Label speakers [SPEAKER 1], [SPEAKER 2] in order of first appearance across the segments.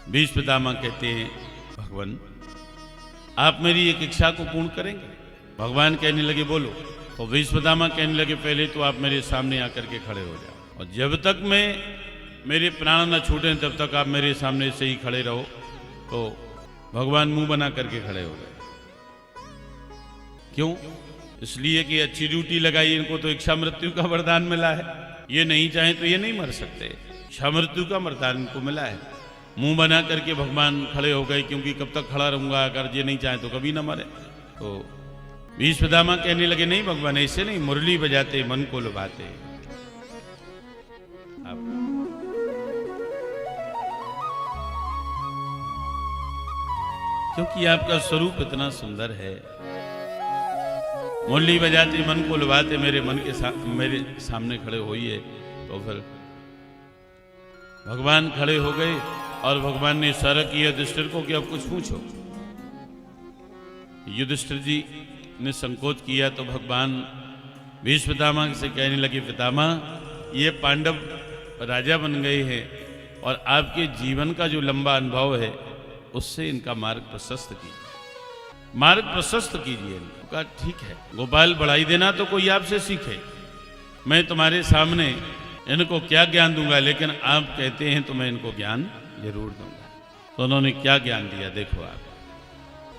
[SPEAKER 1] भीष्म पितामह कहते हैं, भगवान आप मेरी एक इच्छा को पूर्ण करेंगे? भगवान कहने लगे बोलो। तो भीष्म पितामह कहने लगे पहले तो आप मेरे सामने आकर के खड़े हो जाओ, और जब तक मैं मेरे प्राण न छूटें तब तक आप मेरे सामने से ही खड़े रहो। तो भगवान मुंह बना करके खड़े हो गए। क्यों? इसलिए कि अच्छी ड्यूटी लगाई, इनको तो इच्छा मृत्यु का वरदान मिला है, ये नहीं चाहे तो ये नहीं मर सकते, इच्छा मृत्यु का वरदान इनको मिला है। मुंह बना करके भगवान खड़े हो गए, क्योंकि कब तक खड़ा रहूंगा, अगर ये नहीं चाहे तो कभी ना मरे। तो भीष्म पितामह कहने लगे नहीं भगवान ऐसे नहीं, मुरली बजाते मन को लुभाते। क्योंकि आपका स्वरूप इतना सुंदर है, मुरली बजाते मन को लुभाते मेरे मन के मेरे सामने खड़े होइए। तो फिर भगवान खड़े हो गए और भगवान ने इशारा किया युधिष्ठिर को कि अब कुछ पूछो। युधिष्ठिर जी ने संकोच किया तो भगवान भीष्म पितामह से कहने लगे, पितामह ये पांडव राजा बन गए हैं और आपके जीवन का जो लंबा अनुभव है उससे इनका मार्ग प्रशस्त कीजिए, मार्ग प्रशस्त कीजिए। कहा ठीक है गोपाल, बढ़ाई देना तो कोई आपसे सीखे, मैं तुम्हारे सामने इनको क्या ज्ञान दूंगा, लेकिन आप कहते हैं तो मैं इनको ज्ञान जरूर दूंगा। तो उन्होंने क्या ज्ञान दिया देखो आप।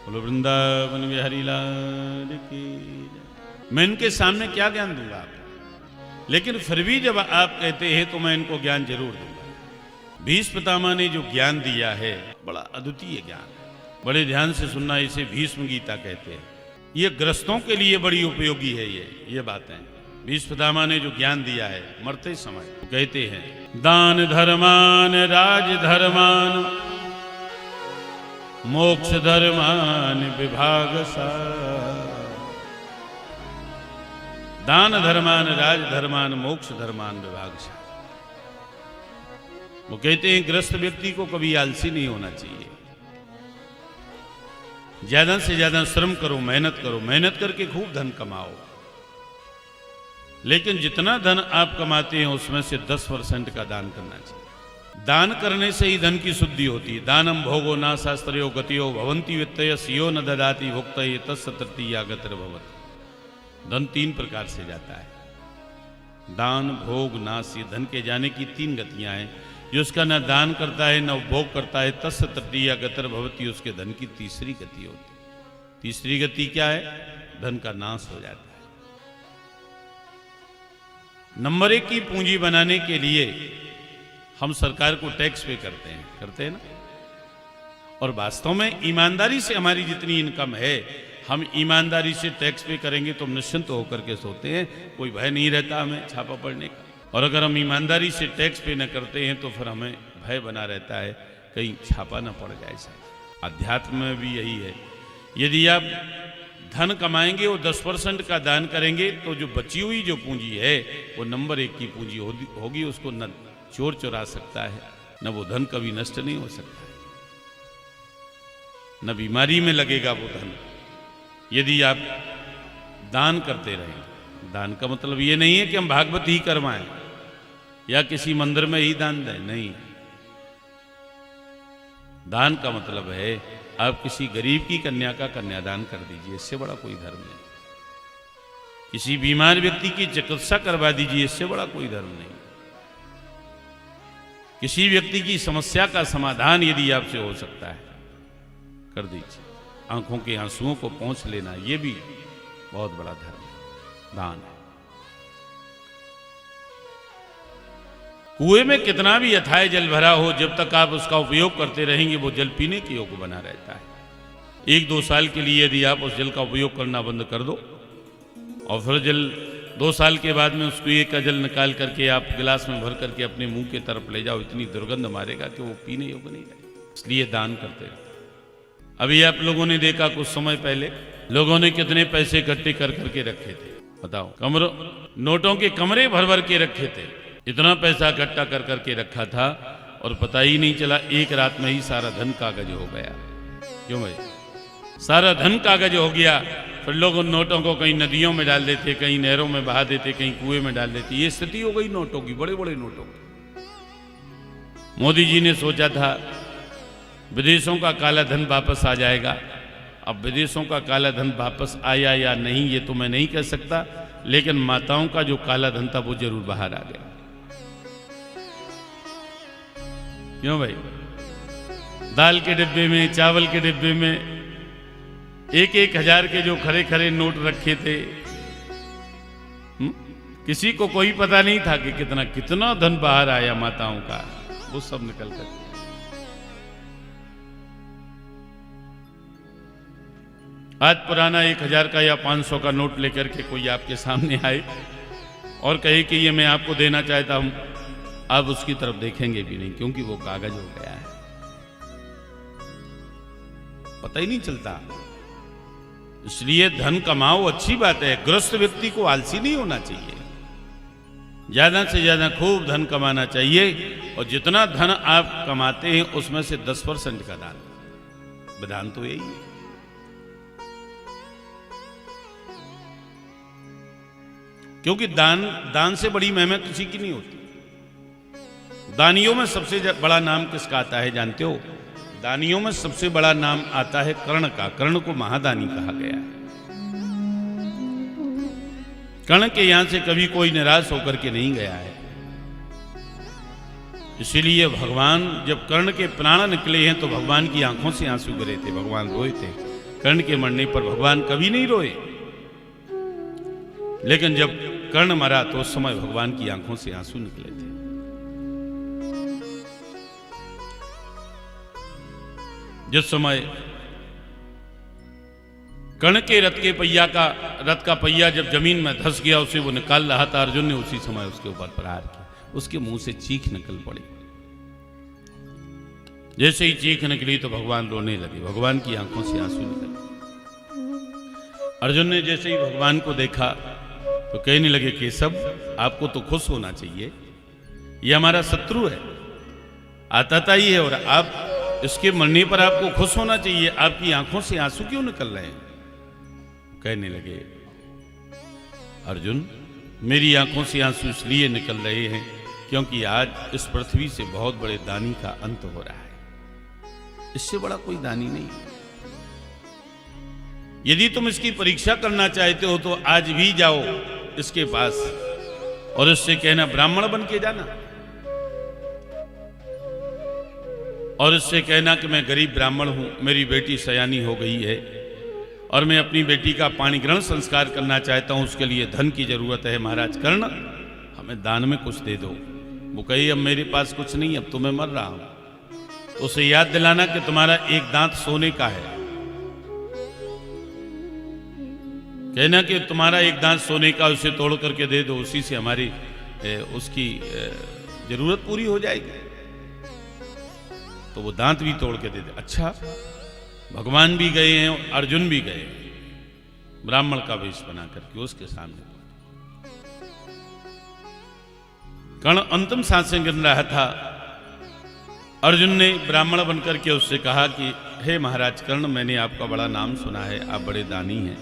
[SPEAKER 1] बोलो वृंदावन बिहारी लाल की जय। मैं इनके सामने क्या ज्ञान दूंगा आप, लेकिन फिर भी जब आप कहते हैं तो मैं इनको ज्ञान जरूर दूंगा। भीष्म पितामह ने जो ज्ञान दिया है बड़ा अद्वितीय ज्ञान, बड़े ध्यान से सुनना, इसे भीष्म गीता कहते हैं। ये ग्रस्तों के लिए बड़ी उपयोगी है ये बातें। भीष्म पितामह ने जो ज्ञान दिया है मरते समय कहते हैं, दान धर्मान राज धर्मान मोक्ष धर्मान विभाग सा। दान धर्मान राज धर्मान मोक्ष धर्मान विभाग सा। वो कहते हैं ग्रस्त व्यक्ति को कभी आलसी नहीं होना चाहिए, ज्यादा से ज्यादा श्रम करो, मेहनत करके खूब धन कमाओ, लेकिन जितना धन आप कमाते हैं उसमें से 10% का दान करना चाहिए। दान करने से ही धन की शुद्धि होती है। दानम भोगो ना शास्त्रो गतियो भवंती वित्तय सियो न ददाति भुक्त तत्सतृतीया गतिर भवत। धन 3 प्रकार से जाता है, दान भोग नाश। ये धन के जाने की 3 गतियां हैं। जो उसका न दान करता है न उपभोग करता है तस्य तृतीया गतिर भवती, उसके धन की तीसरी गति होती है। तीसरी गति क्या है? धन का नाश हो जाता है। नंबर 1 की पूंजी बनाने के लिए हम सरकार को टैक्स पे करते हैं ना। और वास्तव में ईमानदारी से हमारी जितनी इनकम है, हम ईमानदारी से टैक्स पे करेंगे तो हम निश्चिंत होकर के सोते हैं, कोई भय नहीं रहता हमें छापा पड़ने का। और अगर हम ईमानदारी से टैक्स पे न करते हैं तो फिर हमें भय बना रहता है कहीं छापा न पड़ जाए। साहब अध्यात्म में भी यही है, यदि आप धन कमाएंगे वो 10% का दान करेंगे तो जो बची हुई जो पूंजी है वो नंबर 1 की पूंजी होगी। उसको न चोर चुरा सकता है, न वो धन कभी नष्ट नहीं हो सकता, न बीमारी में लगेगा वो धन, यदि आप दान करते रहें। दान का मतलब ये नहीं है कि हम भागवत ही करवाएं या किसी मंदिर में ही दान दें, नहीं। दान का मतलब है आप किसी गरीब की कन्या का कन्यादान कर दीजिए, इससे बड़ा कोई धर्म नहीं। किसी बीमार व्यक्ति की चिकित्सा करवा दीजिए, इससे बड़ा कोई धर्म नहीं। किसी व्यक्ति की समस्या का समाधान यदि आपसे हो सकता है कर दीजिए। आंखों के आंसुओं को पोंछ लेना ये भी बहुत बड़ा धर्म है, दान है। कुएं में कितना भी अथाह जल भरा हो, जब तक आप उसका उपयोग करते रहेंगे वो जल पीने के योग्य बना रहता है। 1-2 साल के लिए यदि आप उस जल का उपयोग करना बंद कर दो और फिर जल 2 साल के बाद में उसको एक का जल निकाल करके आप गिलास में भर करके अपने मुंह के तरफ ले जाओ, इतनी दुर्गंध मारेगा कि वो पीने योग्य नहीं रहेगा। इसलिए दान करते रहो। अभी आप लोगों ने देखा कुछ समय पहले लोगों ने कितने पैसे इकट्ठे कर करके रखे थे, बताओ। नोटों के कमरे भर भर के रखे थे, इतना पैसा इकट्ठा कर करके रखा था और पता ही नहीं चला, एक रात में ही सारा धन कागज हो गया। क्यों भाई? सारा धन कागज हो गया। फिर लोग उन नोटों को कहीं नदियों में डाल देते, कहीं नहरों में बहा देते, कहीं कुएं में डाल देते। ये स्थिति हो गई नोटों की, बड़े बड़े नोटों की। मोदी जी ने सोचा था विदेशों का काला धन वापस आ जाएगा। अब विदेशों का काला धन वापस आया या नहीं ये तो मैं नहीं कह सकता, लेकिन माताओं का जो काला धन था वो जरूर बाहर आ गया। क्यों भाई? दाल के डिब्बे में, चावल के डिब्बे में 1-1 हजार के जो खरे खरे नोट रखे थे, किसी को कोई पता नहीं था कि कितना धन बाहर आया माताओं का, वो सब निकल कर। आज पुराना 1000 का या 500 का नोट लेकर के कोई आपके सामने आए और कहे कि ये मैं आपको देना चाहता हूं, आप उसकी तरफ देखेंगे भी नहीं, क्योंकि वो कागज हो गया है, पता ही नहीं चलता। इसलिए धन कमाओ, अच्छी बात है, ग्रस्त व्यक्ति को आलसी नहीं होना चाहिए, ज्यादा से ज्यादा खूब धन कमाना चाहिए, और जितना धन आप कमाते हैं उसमें से 10% का दान। विधान तो यही है। क्योंकि दान से बड़ी महिमा किसी की नहीं होती। दानियों में सबसे बड़ा नाम किसका आता है जानते हो? दानियों में सबसे बड़ा नाम आता है कर्ण का। कर्ण को महादानी कहा गया है। कर्ण के यहां से कभी कोई निराश होकर के नहीं गया है। इसीलिए भगवान जब कर्ण के प्राण निकले हैं तो भगवान की आंखों से आंसू गिरे थे, भगवान रोए थे। कर्ण के मरने पर भगवान कभी नहीं रोए, लेकिन जब कर्ण मरा तो उस समय भगवान की आंखों से आंसू निकले थे। जिस समय कर्ण के रथ का पहिया जब जमीन में धंस गया, उसे वो निकाल रहा था, अर्जुन ने उसी समय उसके ऊपर प्रहार किया। उसके मुंह से चीख निकल पड़ी। जैसे ही चीख निकली तो भगवान रोने लगे, भगवान की आंखों से आंसू निकले। अर्जुन ने जैसे ही भगवान को देखा तो कहने लगे, केशव आपको तो खुश होना चाहिए, ये हमारा शत्रु है, आतताई है, और आप इसके मरने पर आपको खुश होना चाहिए, आपकी आंखों से आंसू क्यों निकल रहे हैं? कहने लगे, अर्जुन मेरी आंखों से आंसू इसलिए निकल रहे हैं क्योंकि आज इस पृथ्वी से बहुत बड़े दानी का अंत हो रहा है, इससे बड़ा कोई दानी नहीं। यदि तुम इसकी परीक्षा करना चाहते हो तो आज भी जाओ इसके पास और इससे कहना ब्राह्मण बन के जाना, और इससे कहना कि मैं गरीब ब्राह्मण हूं, मेरी बेटी सयानी हो गई है और मैं अपनी बेटी का पाणी ग्रहण संस्कार करना चाहता हूं, उसके लिए धन की जरूरत है, महाराज कर्ण हमें दान में कुछ दे दो। वो कही, अब मेरे पास कुछ नहीं, अब तो मैं मर रहा हूं। तो उसे याद दिलाना कि तुम्हारा एक दांत सोने का है, कहना कि तुम्हारा एक दांत सोने का, उसे तोड़ करके दे दो, उसी से हमारी उसकी जरूरत पूरी हो जाएगी। तो वो दांत भी तोड़ के दे दे। अच्छा, भगवान भी गए हैं, अर्जुन भी गए, ब्राह्मण का वेश बना करके उसके सामने। कर्ण अंतिम सांसें गिन रहा था। अर्जुन ने ब्राह्मण बनकर के उससे कहा कि हे महाराज कर्ण, मैंने आपका बड़ा नाम सुना है, आप बड़े दानी हैं,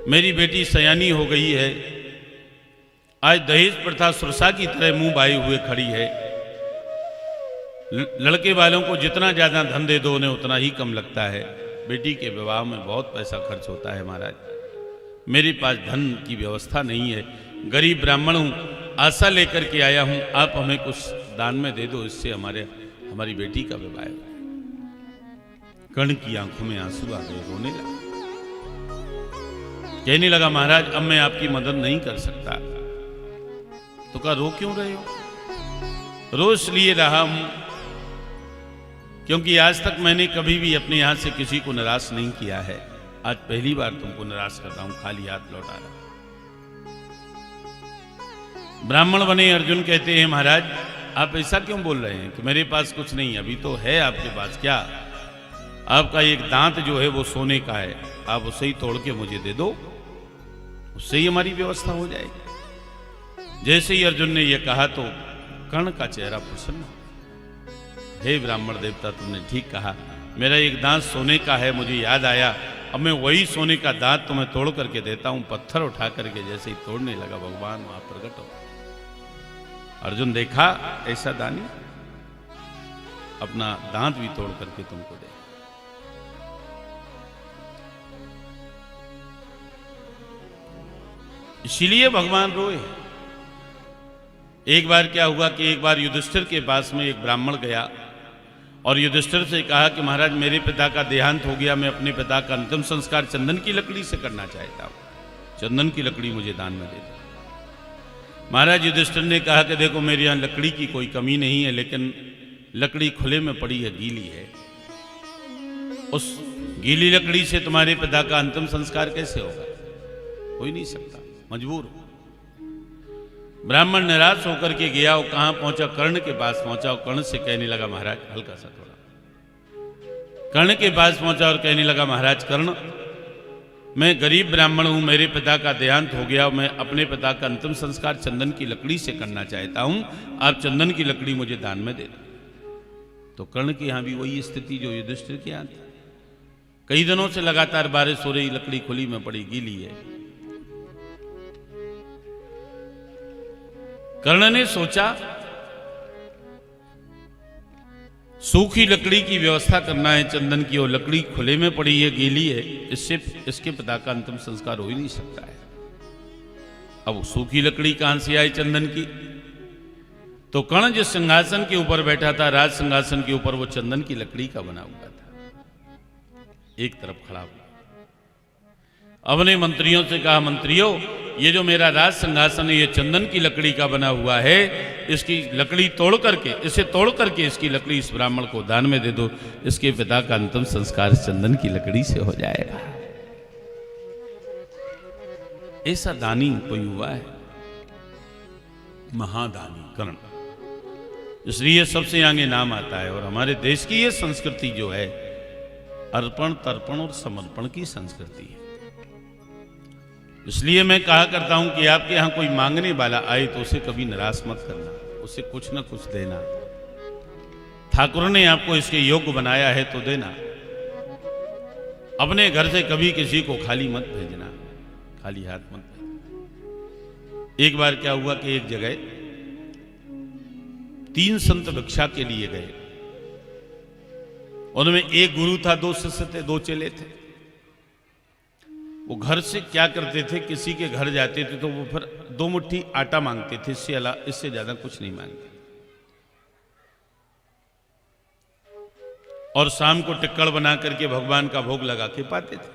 [SPEAKER 1] मेरी बेटी सयानी हो गई है, आज दहेज प्रथा सुरसा की तरह मुंह बाए हुए खड़ी है, लड़के वालों को जितना ज्यादा धन दे दो उन्हें उतना ही कम लगता है, बेटी के विवाह में बहुत पैसा खर्च होता है महाराज, मेरे पास धन की व्यवस्था नहीं है, गरीब ब्राह्मण हूं, आशा लेकर के आया हूं, आप हमें कुछ दान में दे दो, इससे हमारी बेटी का विवाह। कर्ण की आंखों में आंसू आ गए, रोने लगा, कहने लगा महाराज अब मैं आपकी मदद नहीं कर सकता। तो कहा रो क्यों रहे हो? रो इसलिए रहा हूं क्योंकि आज तक मैंने कभी भी अपने यहां से किसी को निराश नहीं किया है, आज पहली बार तुमको निराश कर रहा हूं, खाली हाथ लौटा रहा। ब्राह्मण बने अर्जुन कहते हैं महाराज आप ऐसा क्यों बोल रहे हैं कि मेरे पास कुछ नहीं, अभी तो है आपके पास, क्या आपका एक दांत जो है वो सोने का है, आप उसे ही तोड़ के मुझे दे दो, उससे ही हमारी व्यवस्था हो जाएगी। जैसे ही अर्जुन ने यह कहा तो कर्ण का चेहरा प्रसन्न, हे ब्राह्मण देवता तुमने ठीक कहा, मेरा एक दांत सोने का है, मुझे याद आया, अब मैं वही सोने का दांत तुम्हें तोड़ करके देता हूं। पत्थर उठा करके जैसे ही तोड़ने लगा भगवान वहां प्रकट हो। अर्जुन देखा ऐसा दानी, अपना दांत भी तोड़ करके तुमको दे। इसीलिए भगवान रोए। एक बार क्या हुआ कि एक बार युधिष्ठिर के पास में एक ब्राह्मण गया और युधिष्ठिर से कहा कि महाराज मेरे पिता का देहांत हो गया, मैं अपने पिता का अंतिम संस्कार चंदन की लकड़ी से करना चाहता हूं, चंदन की लकड़ी मुझे दान में दे दो। महाराज युधिष्ठिर ने कहा कि देखो मेरे यहाँ लकड़ी की कोई कमी नहीं है, लेकिन लकड़ी खुले में पड़ी है, गीली है। उस गीली लकड़ी से तुम्हारे पिता का अंतिम संस्कार कैसे होगा? हो ही नहीं सकता, मजबूर हो। ब्राह्मण निराश होकर के गया, वो कहां पहुंचा? कर्ण के पास पहुंचा और कर्ण से कहने लगा महाराज, हल्का सा थोड़ा, कर्ण के पास पहुंचा और कहने लगा महाराज कर्ण, मैं गरीब ब्राह्मण हूं, मेरे पिता का देहांत हो गया, मैं अपने पिता का अंतिम संस्कार चंदन की लकड़ी से करना चाहता हूं, आप चंदन की लकड़ी मुझे दान में दे दो। तो कर्ण की यहां भी वही स्थिति जो युधिष्ठिर के यहां थी। कई दिनों से लगातार बारिश हो रही, लकड़ी खुली में पड़ी, गीली है। कर्ण ने सोचा सूखी लकड़ी की व्यवस्था करना है चंदन की, और लकड़ी खुले में पड़ी है, गीली है, इससे इसके पिता का अंतिम संस्कार हो ही नहीं सकता है। अब सूखी लकड़ी कहां से आई चंदन की? तो कर्ण जिस सिंहासन के ऊपर बैठा था, राज सिंहासन के ऊपर, वो चंदन की लकड़ी का बना हुआ था। एक तरफ खड़ा हुआ, अपने मंत्रियों से कहा मंत्रियों ये जो मेरा राज सिंहासन है ये चंदन की लकड़ी का बना हुआ है, इसकी लकड़ी तोड़ करके, इसे तोड़ करके इसकी लकड़ी इस ब्राह्मण को दान में दे दो, इसके पिता का अंतिम संस्कार चंदन की लकड़ी से हो जाएगा। ऐसा दानी कोई हुआ है? महादानी कर्ण, इसलिए सबसे आगे नाम आता है। और हमारे देश की ये संस्कृति जो है अर्पण तर्पण और समर्पण की संस्कृति है। इसलिए मैं कहा करता हूं कि आपके यहां कोई मांगने वाला आए तो उसे कभी निराश मत करना, उसे कुछ ना कुछ देना। ठाकुर ने आपको इसके योग्य बनाया है तो देना। अपने घर से कभी किसी को खाली मत भेजना, खाली हाथ मत भेजना। एक बार क्या हुआ कि एक जगह 3 संत भिक्षा के लिए गए। उनमें एक गुरु था, 2 शिष्य थे, 2 चेले थे। वो घर से क्या करते थे, किसी के घर जाते थे तो वो फिर 2 मुट्ठी आटा मांगते थे, इससे ज्यादा कुछ नहीं मांगते। और शाम को टिक्कड़ बना करके भगवान का भोग लगा के पाते थे।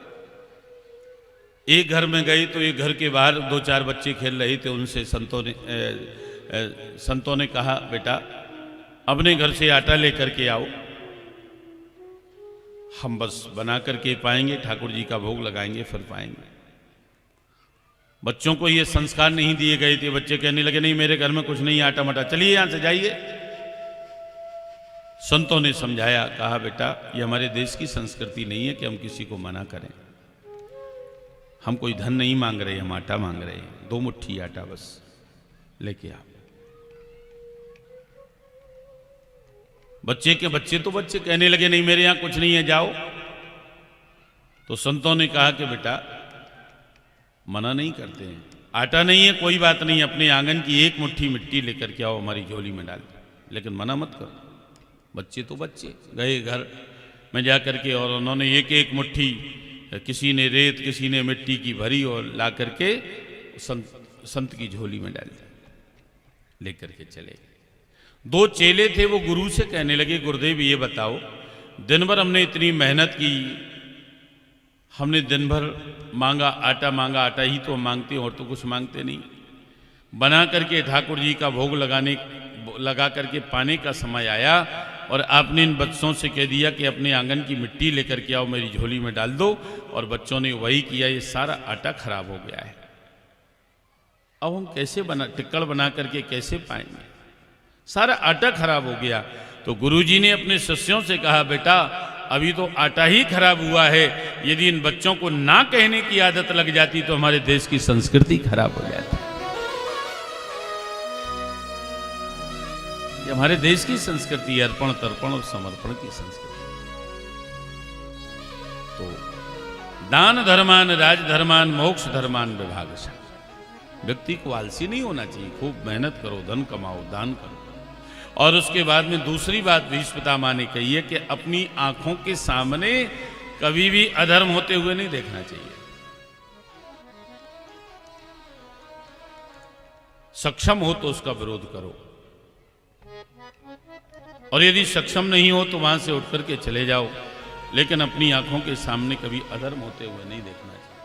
[SPEAKER 1] एक घर में गए तो एक घर के बाहर 2-4 बच्चे खेल रहे थे। उनसे संतों ने कहा बेटा अपने घर से आटा लेकर के आओ, हम बस बना करके पाएंगे, ठाकुर जी का भोग लगाएंगे फिर पाएंगे। बच्चों को ये संस्कार नहीं दिए गए थे। बच्चे कहने लगे नहीं मेरे घर में कुछ नहीं, आटा मटा, चलिए यहां से जाइए। संतों ने समझाया, कहा बेटा ये हमारे देश की संस्कृति नहीं है कि हम किसी को मना करें। हम कोई धन नहीं मांग रहे, हम आटा मांग रहे हैं, 2 मुट्ठी आटा बस लेके आओ। बच्चे के बच्चे तो बच्चे कहने लगे नहीं मेरे यहां कुछ नहीं है, जाओ। तो संतों ने कहा कि बेटा मना नहीं करते हैं, आटा नहीं है कोई बात नहीं, अपने आंगन की 1 मुट्ठी मिट्टी लेकर के आओ, हमारी झोली में डाल, लेकिन मना मत करो। बच्चे तो बच्चे गए घर में जा करके और उन्होंने 1-1 मुट्ठी, किसी ने रेत किसी ने मिट्टी की भरी और ला करके संत की झोली में डाल लेकर के चले गए। 2 चेले थे, वो गुरु से कहने लगे गुरुदेव ये बताओ दिन भर हमने इतनी मेहनत की, हमने दिन भर मांगा, आटा ही तो मांगते और तो कुछ मांगते नहीं। बना करके ठाकुर जी का भोग लगा करके पाने का समय आया और आपने इन बच्चों से कह दिया कि अपने आंगन की मिट्टी लेकर के आओ, मेरी झोली में डाल दो, और बच्चों ने वही किया। ये सारा आटा खराब हो गया है, अब हम कैसे टिक्कड़ बना करके कैसे पाएंगे? सारा आटा खराब हो गया। तो गुरुजी ने अपने शिष्यों से कहा बेटा अभी तो आटा ही खराब हुआ है, यदि इन बच्चों को ना कहने की आदत लग जाती तो हमारे देश की संस्कृति खराब हो जाती। ये हमारे देश की संस्कृति, अर्पण तर्पण और समर्पण की संस्कृति। तो दान धर्मान राजधर्मान मोक्ष धर्मान विभागशः। व्यक्ति को आलसी नहीं होना चाहिए, खूब मेहनत करो, धन कमाओ, दान करो, और उसके बाद में दूसरी बात भीष्म पितामह ने कही है कि अपनी आंखों के सामने कभी भी अधर्म होते हुए नहीं देखना चाहिए। सक्षम हो तो उसका विरोध करो, और यदि सक्षम नहीं हो तो वहां से उठ करके चले जाओ, लेकिन अपनी आंखों के सामने कभी अधर्म होते हुए नहीं देखना चाहिए।